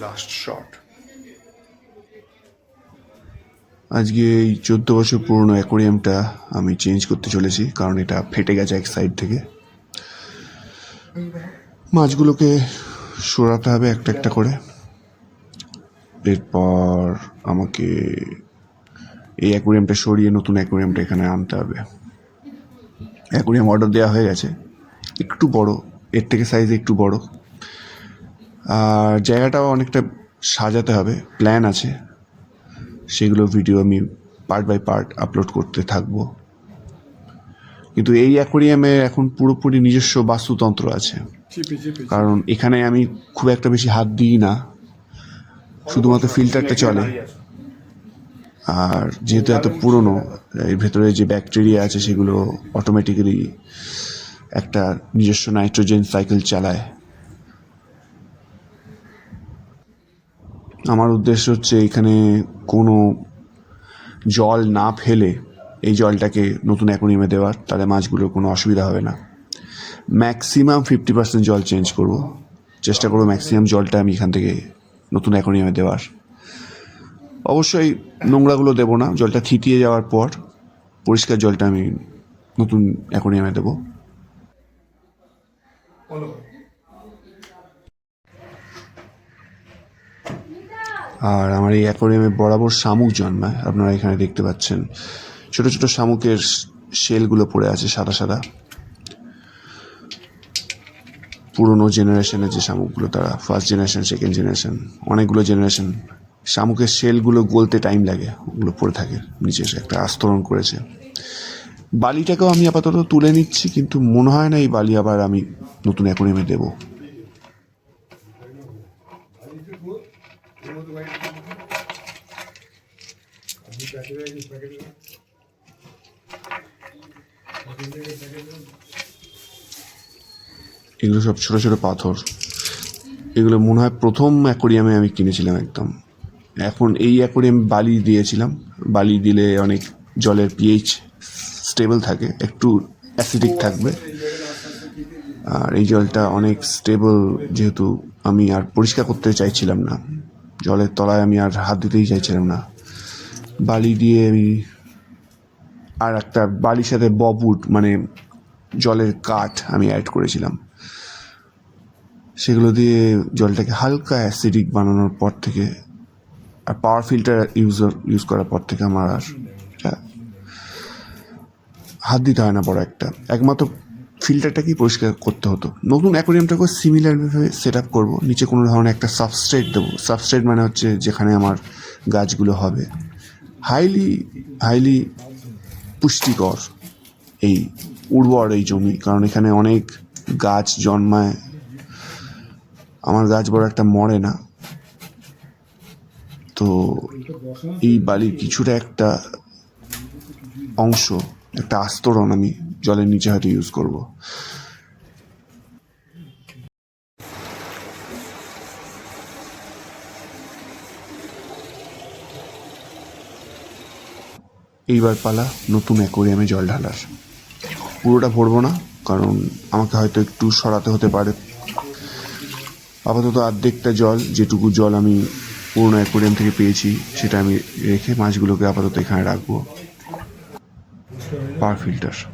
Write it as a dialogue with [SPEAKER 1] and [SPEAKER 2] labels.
[SPEAKER 1] Last shot. আজকে এই 14 বছর পুরনো অ্যাকোরিয়ামটা আমি চেঞ্জ করতে চলেছি, কারণ এটা ফেটে গেছে এক সাইড থেকে। মাছগুলোকে সরাতে হবে একটা একটা করে। এরপর আমাকে এই অ্যাকোরিয়ামটা সরিয়ে নতুন অ্যাকোরিয়ামটা এখানে আনতে হবে। অ্যাকোরিয়াম অর্ডার দেওয়া হয়ে গেছে, একটু বড়, এর থেকে সাইজে একটু বড়। আর জায়গাটাও অনেকটা সাজাতে হবে, প্ল্যান আছে। সেগুলো ভিডিও আমি পার্ট বাই পার্ট আপলোড করতে থাকবো। কিন্তু এই অ্যাকোরিয়ামে এখন পুরোপুরি নিজস্ব বাস্তুতন্ত্র আছে, কারণ এখানে আমি খুব একটা বেশি হাত দিই না, শুধুমাত্র ফিল্টারটা চলে। আর যেহেতু এত পুরনো, এর ভেতরে যে ব্যাকটেরিয়া আছে সেগুলো অটোমেটিক্যালি একটা নিজস্ব নাইট্রোজেন সাইকেল চালায়। আমার উদ্দেশ্য হচ্ছে এখানে কোনো জল না ফেলে এই জলটাকে নতুন অ্যাকোরিয়ামে দেওয়ার, তাহলে মাছগুলোর কোনো অসুবিধা হবে না। ম্যাক্সিমাম 50% জল চেঞ্জ করব, চেষ্টা করবো ম্যাক্সিমাম জলটা আমি এখান থেকে নতুন অ্যাকোরিয়ামে দেওয়ার। অবশ্যই নোংরাগুলো দেবো না, জলটা থিতিয়ে যাওয়ার পর পরিষ্কার জলটা আমি নতুন অ্যাকোরিয়ামে দেবো। আর আমার এই অ্যাকোরিয়ামে বরাবর শামুক জন্মায়, আপনারা এখানে দেখতে পাচ্ছেন ছোট ছোট শামুকের শেলগুলো পড়ে আছে সাদা সাদা। পুরনো জেনারেশনের যে শামুকগুলো, তারা ফার্স্ট জেনারেশন, সেকেন্ড জেনারেশন, অনেকগুলো জেনারেশন, শামুকের শেলগুলো গলতে টাইম লাগে, ওগুলো পড়ে থাকে নিচে, একটা আস্তরণ করেছে। বালিটাকেও আমি আপাতত তুলে নিচ্ছি, কিন্তু মনে হয় না এই বালি আবার আমি নতুন অ্যাকোরিয়ামে দেবো। এগুলো সব ছোটো ছোটো পাথর, এগুলো মনে হয় প্রথম অ্যাকোরিয়ামে আমি কিনেছিলাম একদম। এখন এই অ্যাকোরিয়াম বালি দিয়েছিলাম, বালি দিলে অনেক জলের পিএইচ স্টেবল থাকে, একটু অ্যাসিডিক থাকবে। আর এই জলটা অনেক স্টেবল, যেহেতু আমি আর পরিষ্কার করতে চাইছিলাম না, জলের তলায় আমি আর হাত দিতেই চাইছিলাম না, বালি দিয়ে আমি আর একটা বালির সাথে ববউড মানে জলের কাঠ আমি অ্যাড করেছিলাম। সেগুলো দিয়ে জলটাকে হালকা অ্যাসিডিক বানানোর পর থেকে, আর পাওয়ার ফিল্টার ইউজ করার পর থেকে আমার আর হাত দিতে হয় না বড় একটা, একমাত্র ফিল্টারটাকেই পরিষ্কার করতে হতো। নতুন অ্যাকোরিয়ামটাকেও সিমিলারভাবে সেট আপ করবো, নিচে কোনো ধরনের একটা সাবস্ট্রেট দেবো। সাবস্ট্রেট মানে হচ্ছে যেখানে আমার গাছগুলো হবে, হাইলি পুষ্টিকর, এই উর্বর এই জমি, কারণ এখানে অনেক গাছ জন্মায়। আমার গাছ বড় একটা মরে না, তো এই বালির কিছুটা একটা অংশ, একটা আস্তরণ আমি জলের নিচে হয়তো ইউজ করব। এইবার পালা নতুন অ্যাকোরিয়ামে জল ঢালার। পুরোটা ভরবো না, কারণ আমাকে হয়তো একটু সরাতে হতে পারে। আপাতত অর্ধেকটা জল, যেটুকু জল আমি পুরনো অ্যাকোরিয়াম থেকে পেয়েছি, সেটা আমি রেখে মাছগুলোকে আপাতত এখানে রাখবো। Power filter